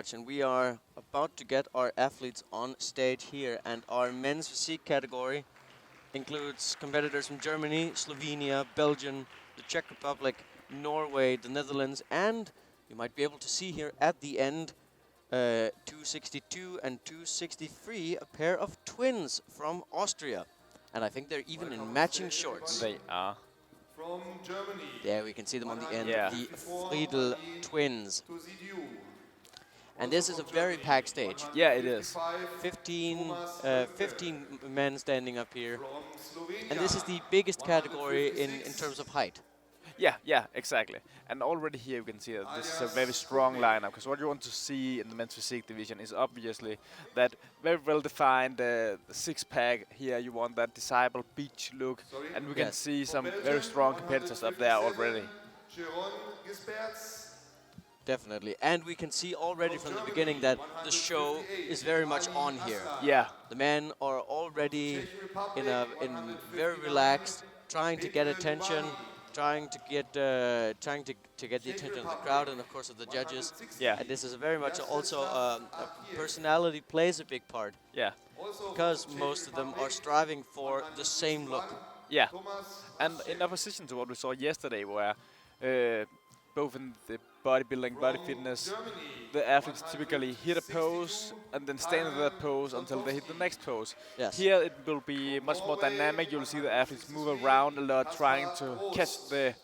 much. And we are about to get our athletes on stage here. And our men's physique category includes competitors from Germany, Slovenia, Belgium, the Czech Republic, Norway, the Netherlands, and you might be able to see here at the end 262 and 263, a pair of twins from Austria. And I think they're even in matching shorts. They are. From Germany. There we can see them on the end, Yeah. the Friedel twins. And this is a very packed stage. Yeah, it is. 15 men standing up here. And this is the biggest category in terms of height. Yeah, exactly. And already here you can see that this is a very strong lineup, because what you want to see in the men's physique division is obviously that very well-defined six-pack. Here you want that desirable beach look, and we can see some very strong competitors up there already. Definitely. And we can see already from the beginning that the show is very much on here. Yeah. The men are already in very relaxed, trying to get attention, trying to get the attention of the crowd and of course of the judges. Yeah. And this is very much also personality plays a big part. Yeah. Because most of them are striving for the same look. Yeah. And in opposition to what we saw yesterday, where both in the bodybuilding, body fitness, the athletes typically hit a pose and then stay in that pose until they hit the next pose. Yes. Here it will be much more dynamic. You'll see the athletes move around a lot, trying to catch the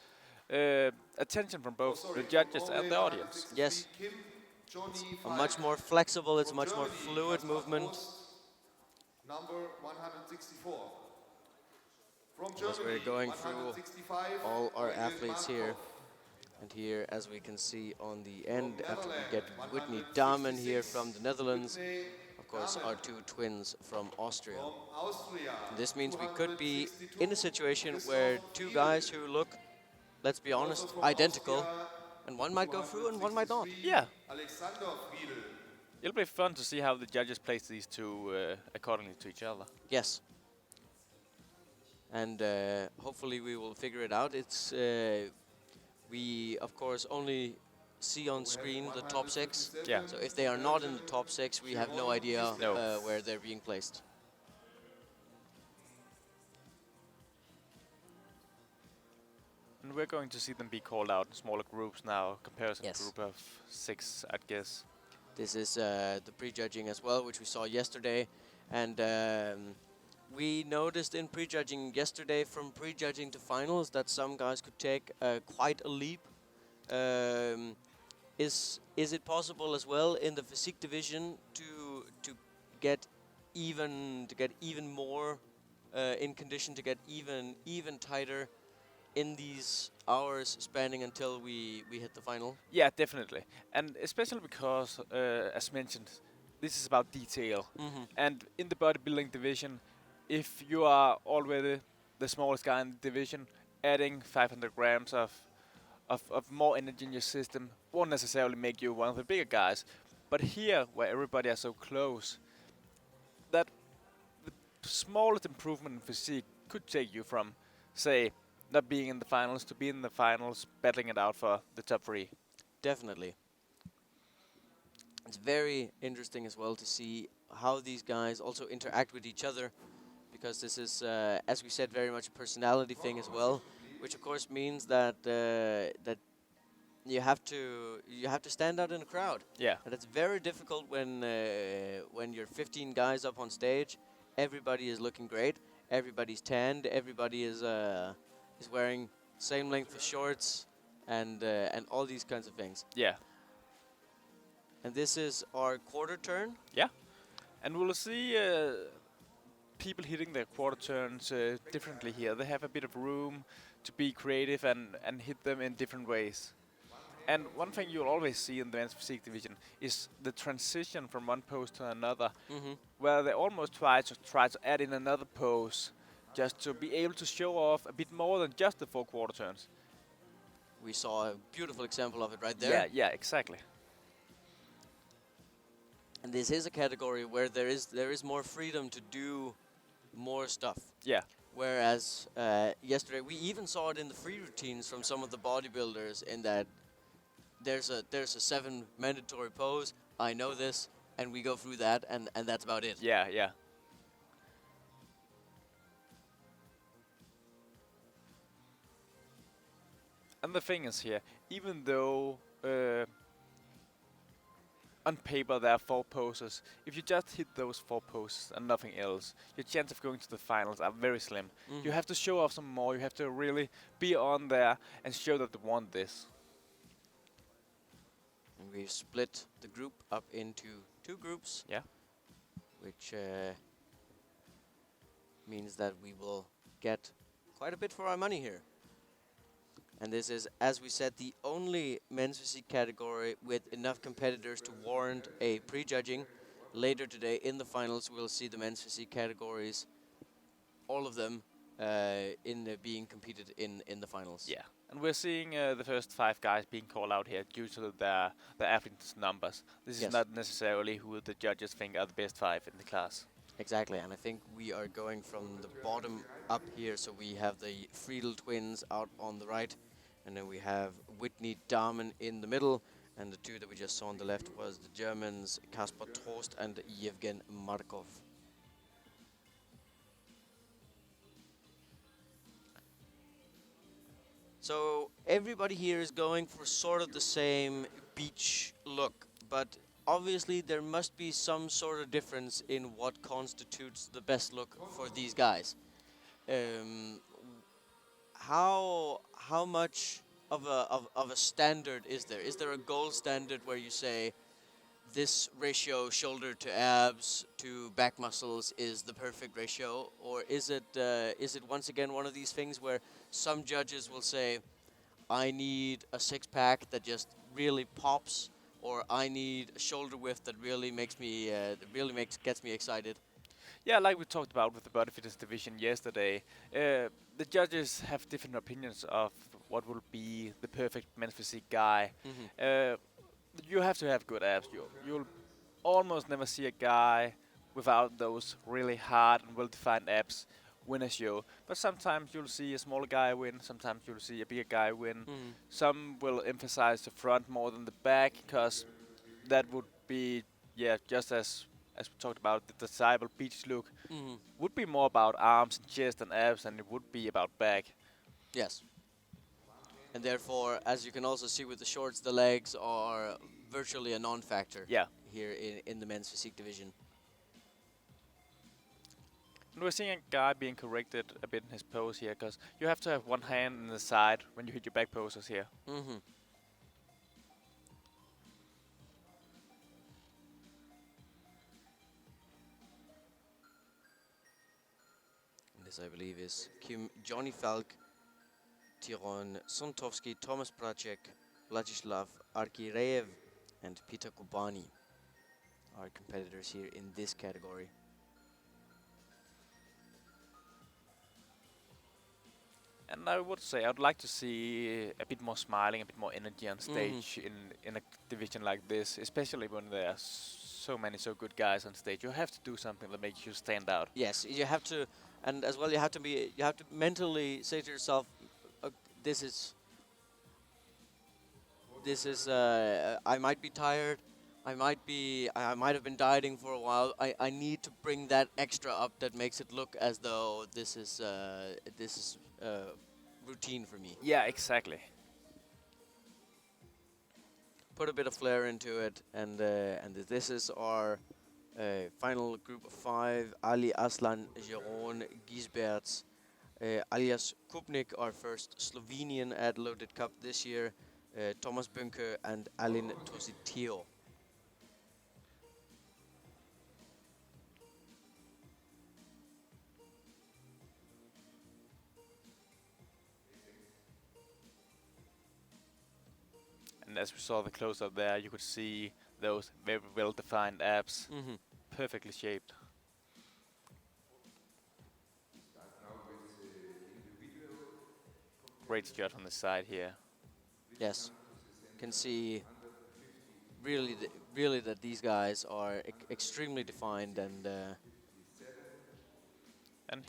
attention from both the judges and the audience. Yes. It's much more flexible, it's much more fluid movement. Number 164. As we're going through all our athletes here. And here, as we can see on the end, after we get Whitney Dahmen here from the Netherlands, of course, our two twins from Austria. And this means we could be in a situation where two guys who look, let's be honest, identical, and one might go through and one might not. Yeah. It'll be fun to see how the judges place these two accordingly to each other. Yes. And hopefully we will figure it out. It's we, of course, only see on screen the top six. Yeah. So if they are not in the top six, we have no idea where they're being placed. And we're going to see them be called out in smaller groups now, comparison group of 6, I'd guess. This is the prejudging as well, which we saw yesterday. And we noticed in prejudging yesterday, from prejudging to finals, that some guys could take quite a leap. Is it possible as well in the physique division to get even more in condition, to get even tighter in these hours spanning until we hit the final? Yeah, definitely. And especially because, as mentioned, this is about detail. And in the bodybuilding division, if you are already the smallest guy in the division, adding 500 grams of more energy in your system won't necessarily make you one of the bigger guys. But here, where everybody are so close, that the smallest improvement in physique could take you from, say, not being in the finals to being in the finals, battling it out for the top 3. Definitely. It's very interesting as well to see how these guys also interact with each other, because this is, as we said, very much a personality thing as well, which of course means that that you have to stand out in a crowd. Yeah. And it's very difficult when you're 15 guys up on stage, everybody is looking great, everybody's tanned, everybody is wearing same length of shorts, and all these kinds of things. Yeah. And this is our quarter turn. Yeah. And we'll see people hitting their quarter turns differently here. They have a bit of room to be creative and hit them in different ways. And one thing you'll always see in the men's physique division is the transition from one pose to another, where they almost try to add in another pose just to be able to show off a bit more than just the 4 quarter turns. We saw a beautiful example of it right there. Yeah, exactly. And this is a category where there is more freedom to do more stuff. Yeah. Whereas yesterday we even saw it in the free routines from some of the bodybuilders, in that there's a 7 mandatory pose, I know this, and we go through that, and that's about it. Yeah, yeah. And the thing is here, even though on paper there are 4 poses, if you just hit those 4 poses and nothing else, your chance of going to the finals are very slim. You have to show off some more. You have to really be on there and show that you want this. And we've split the group up into 2 groups, Yeah. which means that we will get quite a bit for our money here. And this is, as we said, the only men's physique category with enough competitors to warrant a prejudging. Later today in the finals, we'll see the men's physique categories, all of them being competed in the finals. Yeah. And we're seeing the first 5 guys being called out here due to the athletes' numbers. This Yes. is not necessarily who the judges think are the best 5 in the class. Exactly, and I think we are going from the bottom up here. So we have the Friedel twins out on the right, and then we have Whitney Dahmen in the middle, and the 2 that we just saw on the left was the Germans Kasper Trost and Yevgen Markov. So everybody here is going for sort of the same beach look, but obviously there must be some sort of difference in what constitutes the best look for these guys. How much of a standard is there? Is there a gold standard where you say this ratio shoulder to abs to back muscles is the perfect ratio, or is it once again one of these things where some judges will say, I need a 6-pack that just really pops, or I need a shoulder width that really makes me gets me excited? Yeah, like we talked about with the body fitness division yesterday, the judges have different opinions of what will be the perfect men's physique guy. You have to have good abs. You'll almost never see a guy without those really hard and well-defined abs win a show. But sometimes you'll see a smaller guy win. Sometimes you'll see a bigger guy win. Some will emphasize the front more than the back, because that would be, yeah, just as we talked about, the desirable beach look would be more about arms and chest and abs than it would be about back. Yes. And therefore, as you can also see with the shorts, the legs are virtually a non-factor. Yeah. Here in the men's physique division. And we're seeing a guy being corrected a bit in his pose here, because you have to have one hand in the side when you hit your back poses here. This, I believe, is Johnny Falk, Tiron Sontovsky, Thomas Pracek, Vladislav Arkireev, and Peter Kubani are competitors here in this category. And I would say I'd like to see a bit more smiling, a bit more energy on stage in a division like this, especially when there are so many so good guys on stage. You have to do something that makes you stand out. Yes, you have to, and as well you have to mentally say to yourself, this is I might be tired, I might have been dieting for a while. I need to bring that extra up that makes it look as though this is routine for me. Yeah, exactly. Put a bit of flair into it, and this is our final group of 5: Ali Aslan, Jeroen Gisberts, alias Kupnik, our first Slovenian at Loaded Cup this year, Thomas Bunke and Alin Tositio. And as we saw the close-up there, you could see those very well-defined abs, perfectly shaped. Great shot on the side here. Yes, can see really that these guys are extremely defined, and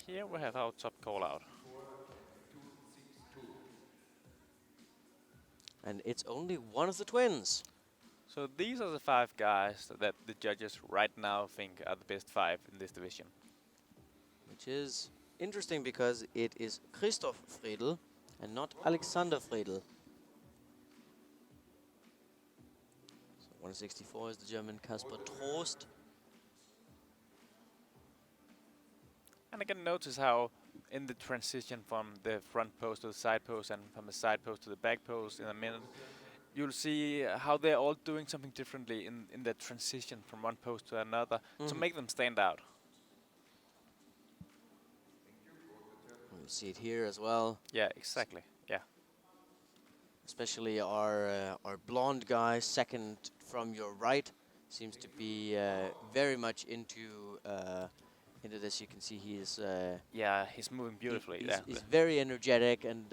here we have our top call-out. and it's only one of the twins. So these are the 5 guys that the judges right now think are the best 5 in this division. Which is interesting because it is Christoph Friedl and not Alexander Friedl. So 164 is the German Kasper Trost. And I can notice how in the transition from the front post to the side post and from the side post to the back post in a minute, you'll see how they're all doing something differently in the transition from one post to another to make them stand out. You see it here as well. Yeah, exactly. Yeah. Especially our blonde guy, second from your right, seems to be very much into this. You can see he is. Yeah, he's moving beautifully. He's very energetic and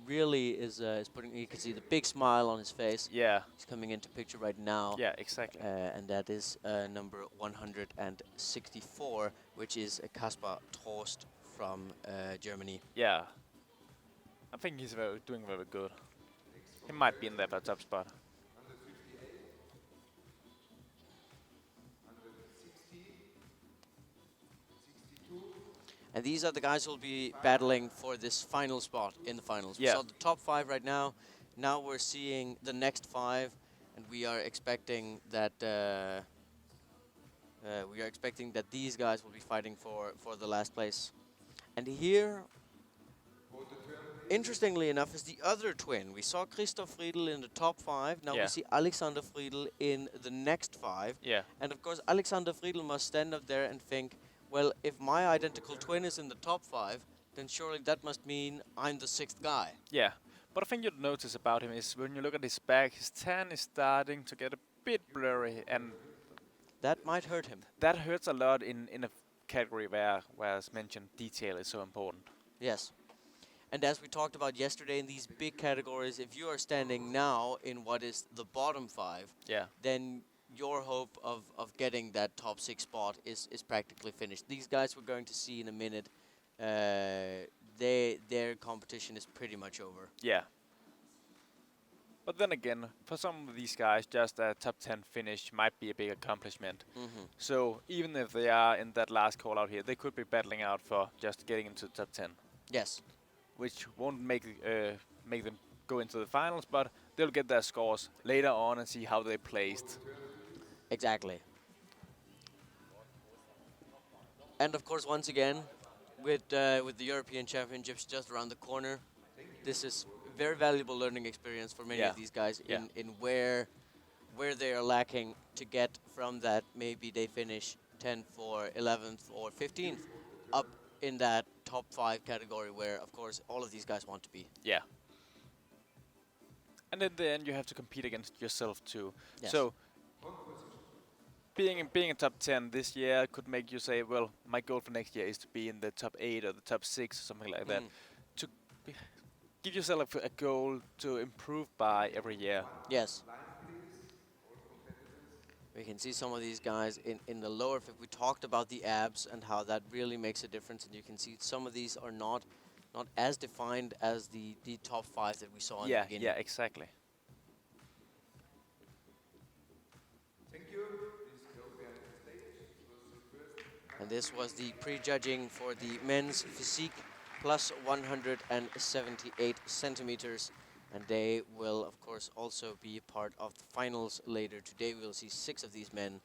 really is putting. You can see the big smile on his face. Yeah. He's coming into picture right now. Yeah, exactly. And that is number 164, which is Kasper Trost from Germany. Yeah. I think he's doing very good. He might be in there for a top spot. And these are the guys who will be battling for this final spot in the finals. Yeah. We saw the top 5 right now. Now we're seeing the next 5, and we are expecting that these guys will be fighting for the last place. And here, interestingly enough, is the other twin. We saw Christoph Friedl in the top 5. Now we see Alexander Friedl in the next 5. Yeah. And of course, Alexander Friedl must stand up there and think, well, if my identical twin is in the top 5, then surely that must mean I'm the 6th guy. Yeah. But I think you'd notice about him is when you look at his back, his tan is starting to get a bit blurry, and that might hurt him. That hurts a lot in a category where, as mentioned, detail is so important. Yes. And as we talked about yesterday in these big categories, if you are standing now in what is the bottom 5, then your hope of getting that top 6 spot is practically finished. These guys we're going to see in a minute, their competition is pretty much over. Yeah. But then again, for some of these guys, just a top 10 finish might be a big accomplishment. So even if they are in that last call out here, they could be battling out for just getting into the top 10. Yes. Which won't make them go into the finals, but they'll get their scores later on and see how they placed. Exactly. And of course, once again, with the European Championships just around the corner, this is very valuable learning experience for many of these guys in where they are lacking to get from that. Maybe they finish 10th or 11th or 15th up in that top 5 category where, of course, all of these guys want to be. Yeah. And in the end, you have to compete against yourself too. Yes. So being in top 10 this year could make you say, well, my goal for next year is to be in the top 8 or the top 6 or something like that. To give yourself a goal to improve by every year. Yes. We can see some of these guys in the lower fifth. We talked about the abs and how that really makes a difference, and you can see some of these are not as defined as the top 5 that we saw in the beginning. Yeah, exactly. Thank you. Please go behind the stage. And this was the prejudging for the men's physique plus 178 centimeters. And they will, of course, also be a part of the finals later today. We will see 6 of these men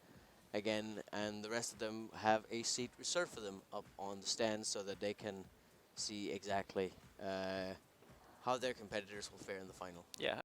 again, and the rest of them have a seat reserved for them up on the stands so that they can see exactly how their competitors will fare in the final. Yeah.